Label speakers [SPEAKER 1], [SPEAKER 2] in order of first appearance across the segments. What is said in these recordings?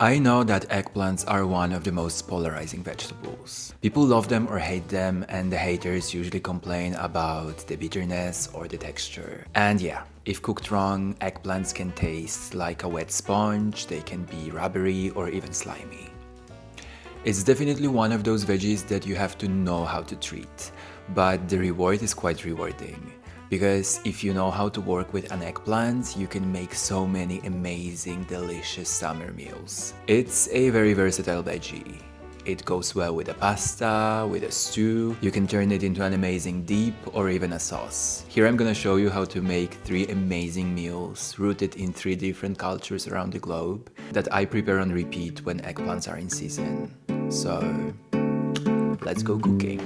[SPEAKER 1] I know that eggplants are one of the most polarizing vegetables. People love them or hate them, and the haters usually complain about the bitterness or the texture. And yeah, if cooked wrong, eggplants can taste like a wet sponge, they can be rubbery or even slimy. It's definitely one of those veggies that you have to know how to treat, but the reward is quite rewarding. Because if you know how to work with an eggplant, you can make so many amazing, delicious summer meals. It's a very versatile veggie. It goes well with a pasta, with a stew. You can turn it into an amazing dip or even a sauce. Here I'm gonna show you how to make 3 amazing meals rooted in 3 different cultures around the globe that I prepare on repeat when eggplants are in season. So, let's go cooking.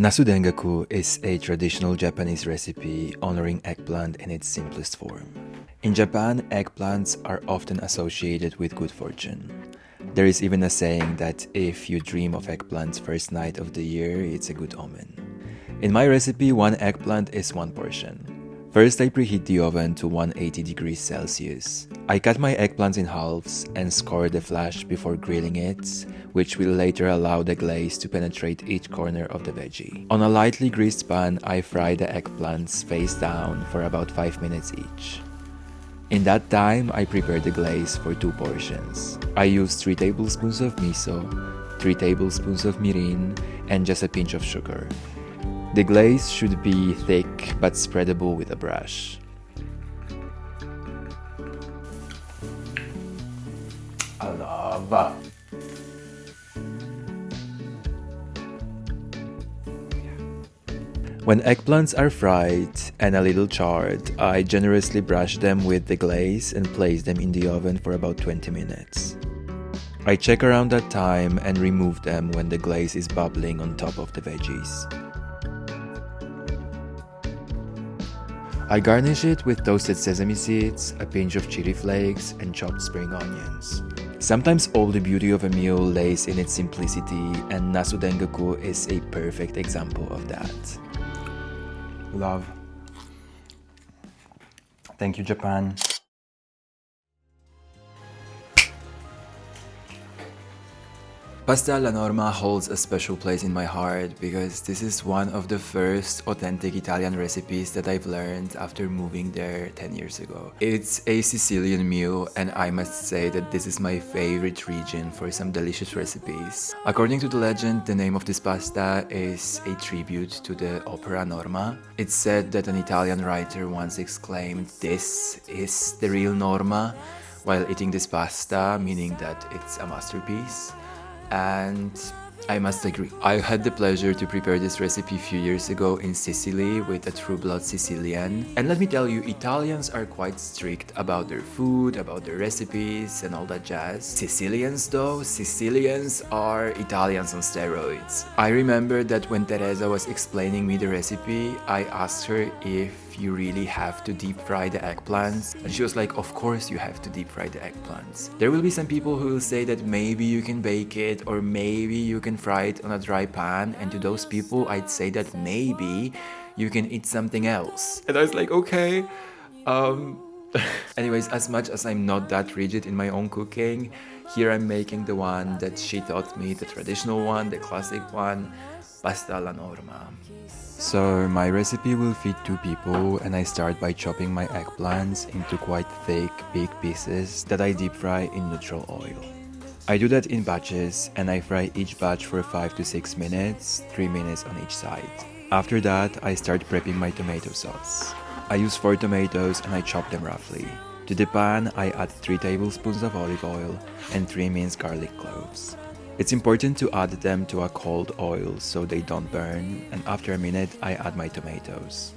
[SPEAKER 1] Nasu dengaku is a traditional Japanese recipe honoring eggplant in its simplest form. In Japan, eggplants are often associated with good fortune. There is even a saying that if you dream of eggplants first night of the year, it's a good omen. In my recipe, 1 eggplant is 1 portion. First, I preheat the oven to 180 degrees Celsius. I cut my eggplants in halves and score the flesh before grilling it, which will later allow the glaze to penetrate each corner of the veggie. On a lightly greased pan, I fry the eggplants face down for about 5 minutes each. In that time, I prepare the glaze for 2 portions. I use 3 tablespoons of miso, 3 tablespoons of mirin, and just a pinch of sugar. The glaze should be thick but spreadable with a brush. Alla. When eggplants are fried and a little charred, I generously brush them with the glaze and place them in the oven for about 20 minutes. I check around that time and remove them when the glaze is bubbling on top of the veggies. I garnish it with toasted sesame seeds, a pinch of chili flakes, and chopped spring onions. Sometimes all the beauty of a meal lays in its simplicity, and nasu dengaku is a perfect example of that. Love. Thank you, Japan. Pasta alla norma holds a special place in my heart because this is one of the first authentic Italian recipes that I've learned after moving there 10 years ago. It's a Sicilian meal, and I must say that this is my favorite region for some delicious recipes. According to the legend, the name of this pasta is a tribute to the opera Norma. It's said that an Italian writer once exclaimed, "This is the real Norma," while eating this pasta, meaning that it's a masterpiece. And I must agree. I had the pleasure to prepare this recipe a few years ago in Sicily with a true-blood Sicilian. And let me tell you, Italians are quite strict about their food, about their recipes and all that jazz. Sicilians though, Sicilians are Italians on steroids. I remember that when Teresa was explaining me the recipe, I asked her if you really have to deep fry the eggplants, and she was like, of course you have to deep fry the eggplants. There will be some people who will say that maybe you can bake it or maybe you can fry it on a dry pan, and to those people I'd say that maybe you can eat something else. And I was like, okay. Anyways, as much as I'm not that rigid in my own cooking, here I'm making the one that she taught me, the traditional one, the classic one, pasta alla norma. So my recipe will feed 2 people, and I start by chopping my eggplants into quite thick, big pieces that I deep fry in neutral oil. I do that in batches, and I fry each batch for 5 to 6 minutes, 3 minutes on each side. After that, I start prepping my tomato sauce. I use 4 tomatoes and I chop them roughly. To the pan, I add 3 tablespoons of olive oil and 3 minced garlic cloves. It's important to add them to a cold oil so they don't burn, and after a minute I add my tomatoes.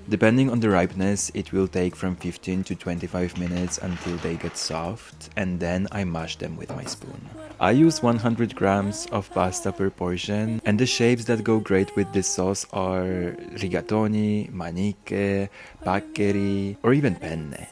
[SPEAKER 1] Depending on the ripeness, it will take from 15 to 25 minutes until they get soft, and then I mash them with my spoon. I use 100 grams of pasta per portion, and the shapes that go great with this sauce are rigatoni, maniche, paccheri, or even penne.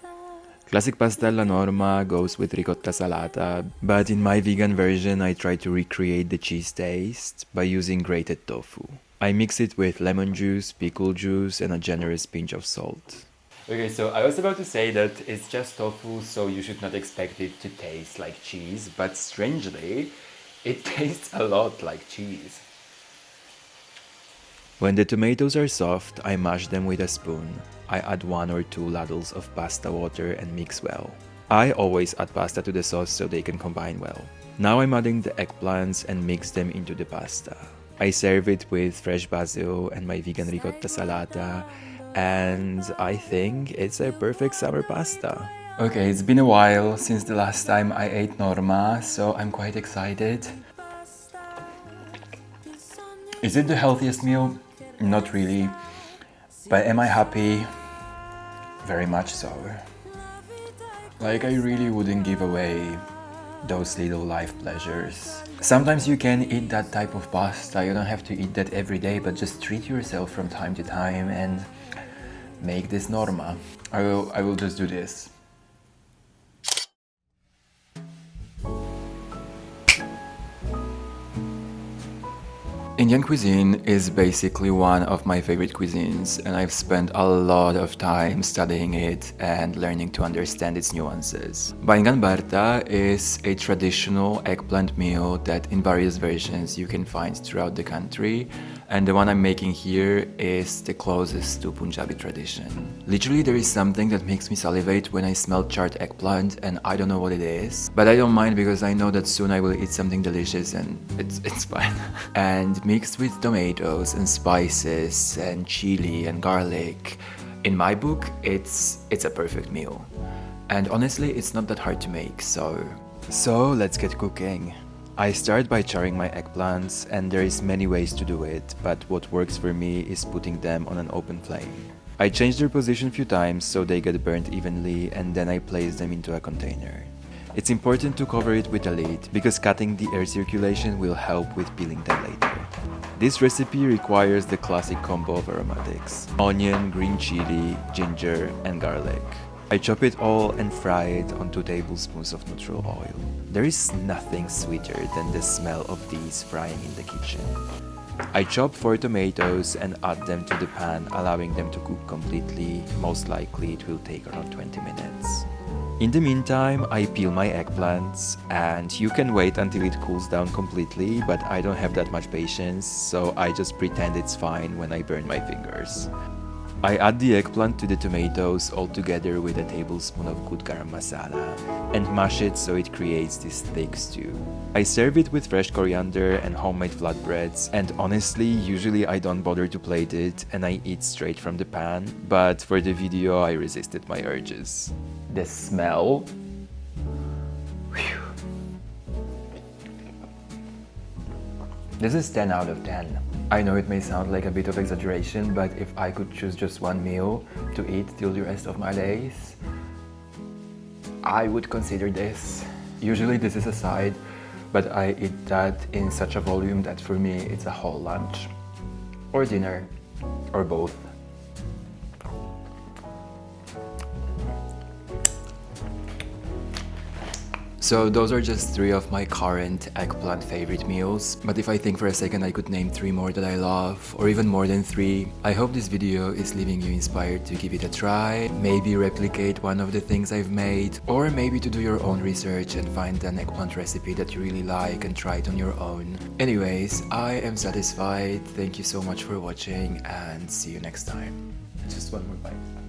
[SPEAKER 1] Classic pasta alla norma goes with ricotta salata, but in my vegan version I try to recreate the cheese taste by using grated tofu. I mix it with lemon juice, pickle juice, and a generous pinch of salt. Okay, so I was about to say that it's just tofu, so you should not expect it to taste like cheese, but strangely, it tastes a lot like cheese. When the tomatoes are soft, I mash them with a spoon. I add 1 or 2 ladles of pasta water and mix well. I always add pasta to the sauce so they can combine well. Now I'm adding the eggplants and mix them into the pasta. I serve it with fresh basil and my vegan ricotta salata, and I think it's a perfect summer pasta. Okay, it's been a while since the last time I ate norma, so I'm quite excited. Is it the healthiest meal? Not really. But am I happy? Very much so. Like, I really wouldn't give away those little life pleasures. Sometimes you can eat that type of pasta, you don't have to eat that every day, but just treat yourself from time to time and make this norma. I will just do this. Indian cuisine is basically one of my favorite cuisines, and I've spent a lot of time studying it and learning to understand its nuances. Baingan bharta is a traditional eggplant meal that in various versions you can find throughout the country, and the one I'm making here is the closest to Punjabi tradition. Literally, there is something that makes me salivate when I smell charred eggplant, and I don't know what it is, but I don't mind because I know that soon I will eat something delicious and it's fine. And mixed with tomatoes and spices and chili and garlic, in my book, it's a perfect meal. And honestly, it's not that hard to make, so let's get cooking. I start by charring my eggplants, and there is many ways to do it, but what works for me is putting them on an open flame. I change their position a few times so they get burnt evenly, and then I place them into a container. It's important to cover it with a lid, because cutting the air circulation will help with peeling them later. This recipe requires the classic combo of aromatics: onion, green chili, ginger, and garlic. I chop it all and fry it on 2 tablespoons of neutral oil. There is nothing sweeter than the smell of these frying in the kitchen. I chop 4 tomatoes and add them to the pan, allowing them to cook completely. Most likely it will take around 20 minutes. In the meantime, I peel my eggplants, and you can wait until it cools down completely, but I don't have that much patience, so I just pretend it's fine when I burn my fingers. I add the eggplant to the tomatoes all together with a tablespoon of good garam masala and mash it so it creates this thick stew. I serve it with fresh coriander and homemade flatbreads, and honestly, usually I don't bother to plate it and I eat straight from the pan, but for the video I resisted my urges. The smell. Whew. This is 10 out of 10. I know it may sound like a bit of exaggeration, but if I could choose just one meal to eat till the rest of my days, I would consider this. Usually this is a side, but I eat that in such a volume that for me it's a whole lunch. Or dinner. Or both. So those are just 3 of my current eggplant favorite meals, but if I think for a second I could name 3 more that I love, or even more than 3. I hope this video is leaving you inspired to give it a try, maybe replicate one of the things I've made, or maybe to do your own research and find an eggplant recipe that you really like and try it on your own. Anyways, I am satisfied, thank you so much for watching, and see you next time. Just one more bite.